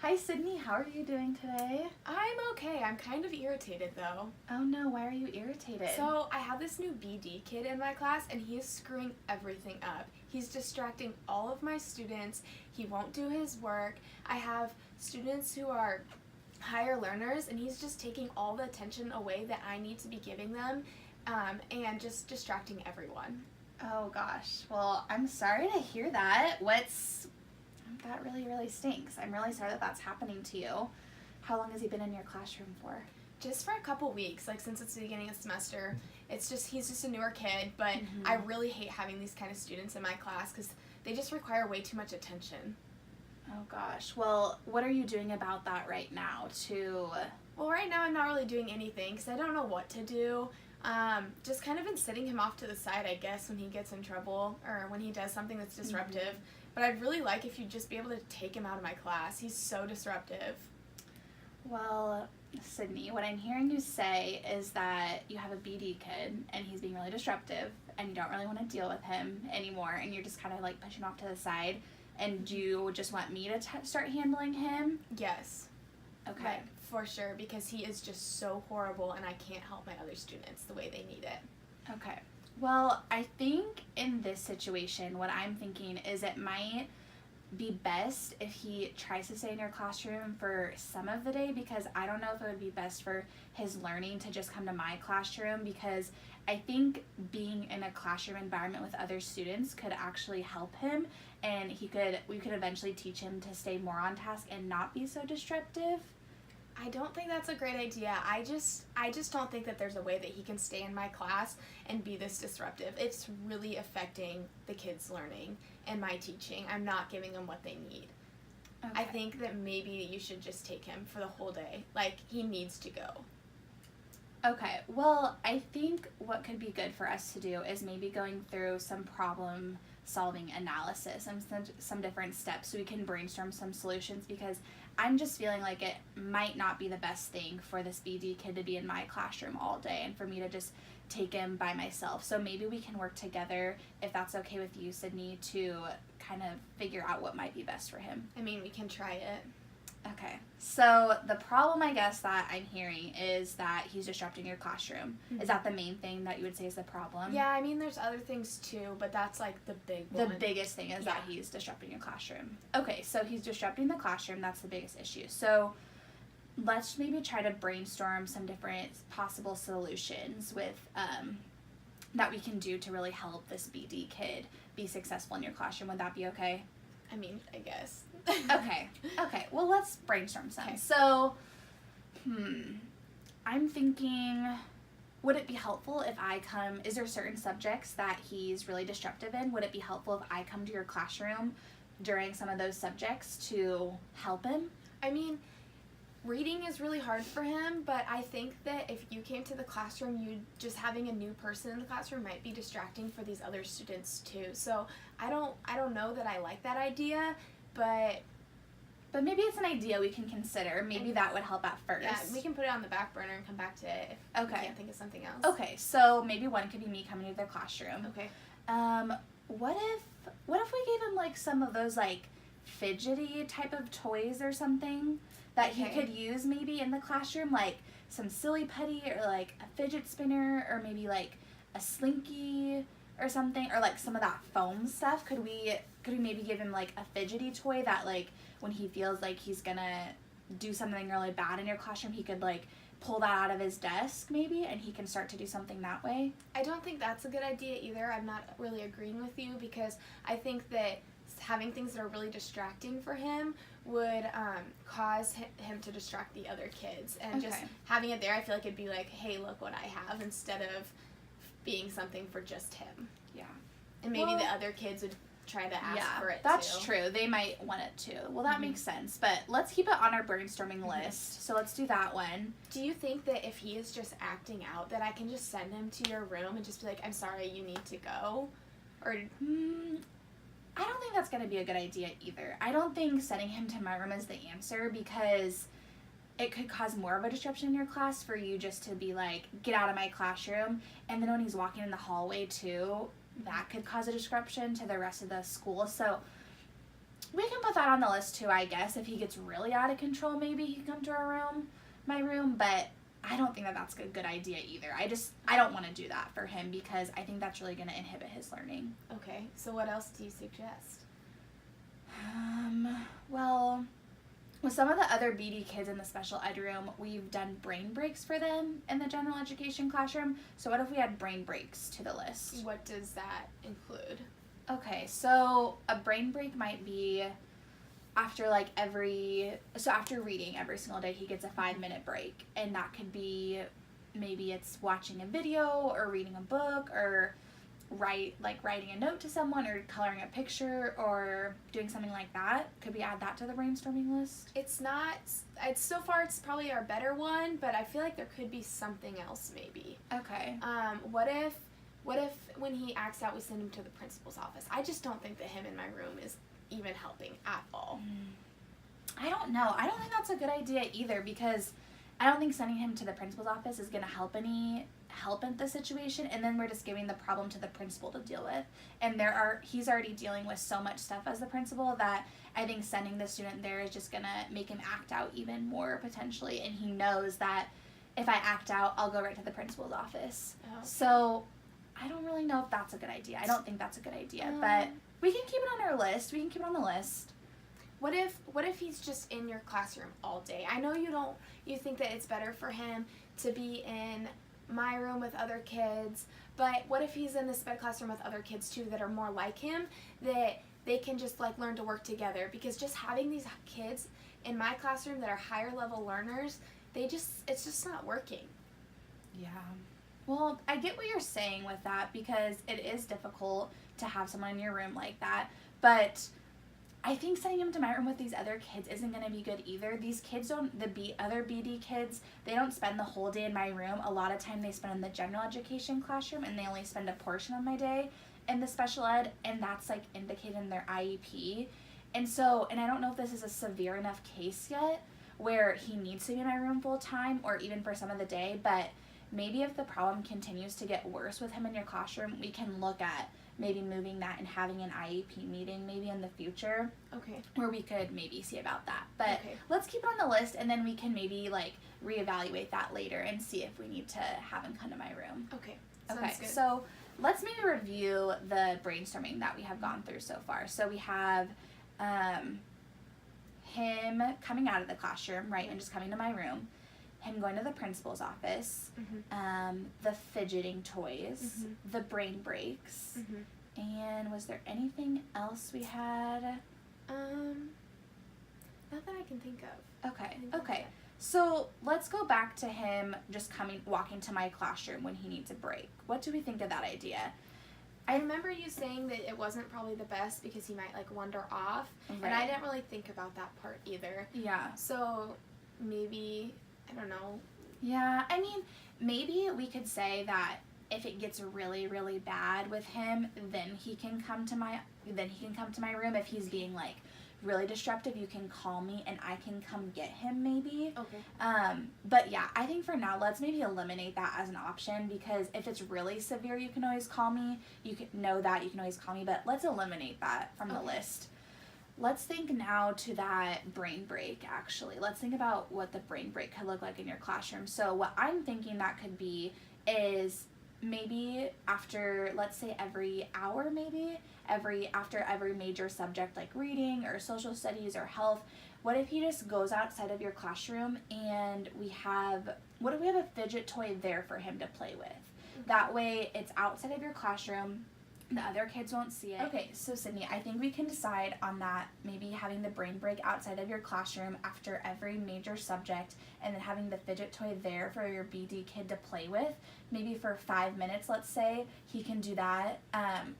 Hi, Sydney. How are you doing today? I'm okay. I'm kind of irritated though. Oh no, why are you irritated? So, I have this new BD kid in my class and he is screwing everything up. He's distracting all of my students. He won't do his work. I have students who are higher learners and he's just taking all the attention away that I need to be giving them and just distracting everyone. Oh gosh. Well, I'm sorry to hear that. That really stinks. I'm really sorry that that's happening to you. How long has he been in your classroom for? Just for a couple weeks, like since it's the beginning of the semester. He's just a newer kid, but I really hate having these kind of students in my class because they just require way too much attention. Oh gosh. Well, what are you doing about that right now Well, right now I'm not really doing anything because I don't know what to do. Just kind of been sitting him off to the side, I guess, when he gets in trouble or when he does something that's disruptive. But I'd really like if you'd just be able to take him out of my class. He's so disruptive. Well, Sydney, what I'm hearing you say is that you have a BD kid and he's being really disruptive and you don't really want to deal with him anymore and you're just kind of like pushing off to the side and you just want me to start handling him? Yes. Okay. Like, for sure, because he is just so horrible and I can't help my other students the way they need it. Okay. Well, I think in this situation, what I'm thinking is it might be best if he tries to stay in your classroom for some of the day because I don't know if it would be best for his learning to just come to my classroom because I think being in a classroom environment with other students could actually help him and we could eventually teach him to stay more on task and not be so disruptive. I don't think that's a great idea. I just don't think that there's a way that he can stay in my class and be this disruptive. It's really affecting the kids' learning and my teaching. I'm not giving them what they need. Okay. I think that maybe you should just take him for the whole day. Like, he needs to go. Okay, well, I think what could be good for us to do is maybe going through some problem solving analysis and some different steps so we can brainstorm some solutions because I'm just feeling like it might not be the best thing for this BD kid to be in my classroom all day and for me to just take him by myself. So maybe we can work together, if that's okay with you, Sydney, to kind of figure out what might be best for him. I mean, we can try it. Okay, so the problem I guess that I'm hearing is that he's disrupting your classroom. Mm-hmm. Is that the main thing that you would say is the problem? Yeah, I mean, there's other things too, but that's like the big one. The biggest thing is that he's disrupting your classroom. Okay, so he's disrupting the classroom. That's the biggest issue. So let's maybe try to brainstorm some different possible solutions with that we can do to really help this BD kid be successful in your classroom. Would that be okay? I mean, I guess. Okay. Well, let's brainstorm some. Okay. So, I'm thinking, would it be helpful if I come, is there certain subjects that he's really disruptive in? Would it be helpful if I come to your classroom during some of those subjects to help him? I mean, reading is really hard for him, but I think that if you came to the classroom, just having a new person in the classroom might be distracting for these other students too. So I don't know that I like that idea, but maybe it's an idea we can consider. Maybe that would help at first. Yeah, we can put it on the back burner and come back to it if we can't think of something else. Okay, so maybe one could be me coming to the classroom. Okay. What if we gave him like some of those like fidgety type of toys or something that he could use maybe in the classroom, like some silly putty or like a fidget spinner or maybe like a slinky or something, or like some of that foam stuff. Could we maybe give him like a fidgety toy that like when he feels like he's gonna do something really bad in your classroom, he could like pull that out of his desk maybe and he can start to do something that way? I don't think that's a good idea either. I'm not really agreeing with you because I think that having things that are really distracting for him would cause him to distract the other kids. And just having it there, I feel like it'd be like, hey, look what I have, instead of being something for just him. Yeah. And maybe the other kids would try to ask for it that's too. true. They might want it too. Well, that makes sense. But let's keep it on our brainstorming list. So let's do that one. Do you think that if he is just acting out, that I can just send him to your room and just be like, I'm sorry, you need to go? Or I don't think that's going to be a good idea either. I don't think sending him to my room is the answer because it could cause more of a disruption in your class for you just to be like, get out of my classroom. And then when he's walking in the hallway too, that could cause a disruption to the rest of the school. So We can put that on the list too, I guess. If he gets really out of control, maybe he can come to my room, but I don't think that that's a good idea either. I don't want to do that for him because I think that's really going to inhibit his learning. Okay, so what else do you suggest? Well, with some of the other BD kids in the special ed room, we've done brain breaks for them in the general education classroom. So what if we add brain breaks to the list? What does that include? Okay, so a brain break might be after after reading every single day, he gets a 5-minute break. And that could be, maybe it's watching a video or reading a book or writing a note to someone or coloring a picture or doing something like that. Could we add that to the brainstorming list? It's so far it's probably our better one, but I feel like there could be something else maybe. Okay. What if when he acts out we send him to the principal's office? I just don't think that him in my room is even helping at all. I don't know. I don't think that's a good idea either because I don't think sending him to the principal's office is going to help in the situation, and then we're just giving the problem to the principal to deal with. And he's already dealing with so much stuff as the principal that I think sending the student there is just going to make him act out even more potentially, and he knows that if I act out, I'll go right to the principal's office. Oh. So I don't really know if that's a good idea. I don't think that's a good idea, but we can keep it on our list. We can keep it on the list. What if he's just in your classroom all day? I know you think that it's better for him to be in my room with other kids, but what if he's in the sped classroom with other kids too that are more like him, that they can just learn to work together? Because just having these kids in my classroom that are higher level learners, it's just not working. Yeah. Well, I get what you're saying with that because it is difficult to have someone in your room like that, but I think sending him to my room with these other kids isn't going to be good either. These kids other BD kids, they don't spend the whole day in my room. A lot of time they spend in the general education classroom, and they only spend a portion of my day in the special ed, and that's indicated in their IEP. And I don't know if this is a severe enough case yet where he needs to be in my room full time or even for some of the day, but maybe if the problem continues to get worse with him in your classroom, we can look at maybe moving that and having an IEP meeting maybe in the future. Okay. Where we could maybe see about that. But okay. Let's keep it on the list, and then we can maybe reevaluate that later and see if we need to have him come to my room. Okay. Okay. Sounds good. So let's maybe review the brainstorming that we have gone through so far. So we have him coming out of the classroom, right, and just coming to my room. Him going to the principal's office, the fidgeting toys, the brain breaks, and was there anything else we had? Not that I can think of. Okay. So let's go back to him just walking to my classroom when he needs a break. What do we think of that idea? I remember you saying that it wasn't probably the best because he might wander off, and I didn't really think about that part either. Yeah. So maybe, I don't know. Yeah, I mean, maybe we could say that if it gets really, really bad with him, then he can come to my room. If he's being really disruptive, you can call me and I can come get him maybe. Okay. But yeah, I think for now let's maybe eliminate that as an option, because if it's really severe, you can always call me. You can always call me, but let's eliminate that from the list. Let's think now to that brain break, actually. Let's think about what the brain break could look like in your classroom. So what I'm thinking that could be is maybe after, let's say every hour maybe, after every major subject like reading or social studies or health, what if he just goes outside of your classroom and what if we have a fidget toy there for him to play with? That way it's outside of your classroom. The other kids won't see it. Okay, so Sydney, I think we can decide on that, maybe having the brain break outside of your classroom after every major subject, and then having the fidget toy there for your BD kid to play with, maybe for 5 minutes, let's say. He can do that.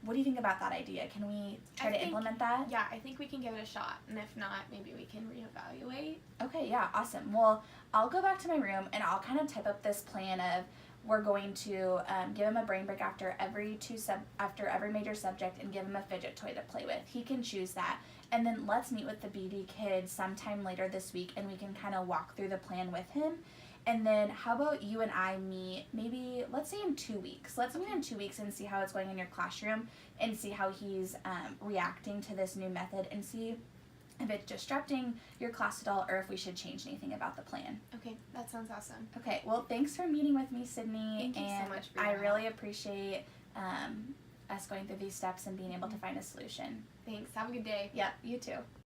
What do you think about that idea? Can we try to implement that? Yeah, I think we can give it a shot, and if not, maybe we can reevaluate. Okay, yeah, awesome. Well, I'll go back to my room, and I'll kind of type up this plan of we're going to give him a brain break after every major subject and give him a fidget toy to play with. He can choose that. And then let's meet with the BD kids sometime later this week, and we can kind of walk through the plan with him. And then how about you and I meet maybe, let's say in 2 weeks. Let's meet in 2 weeks and see how it's going in your classroom and see how he's reacting to this new method and see if it's disrupting your class at all or if we should change anything about the plan. Okay, that sounds awesome. Okay, well, thanks for meeting with me, Sydney. Thank you so much for I your really help. appreciate us going through these steps and being able to find a solution. Thanks. Have a good day. Yep, you too.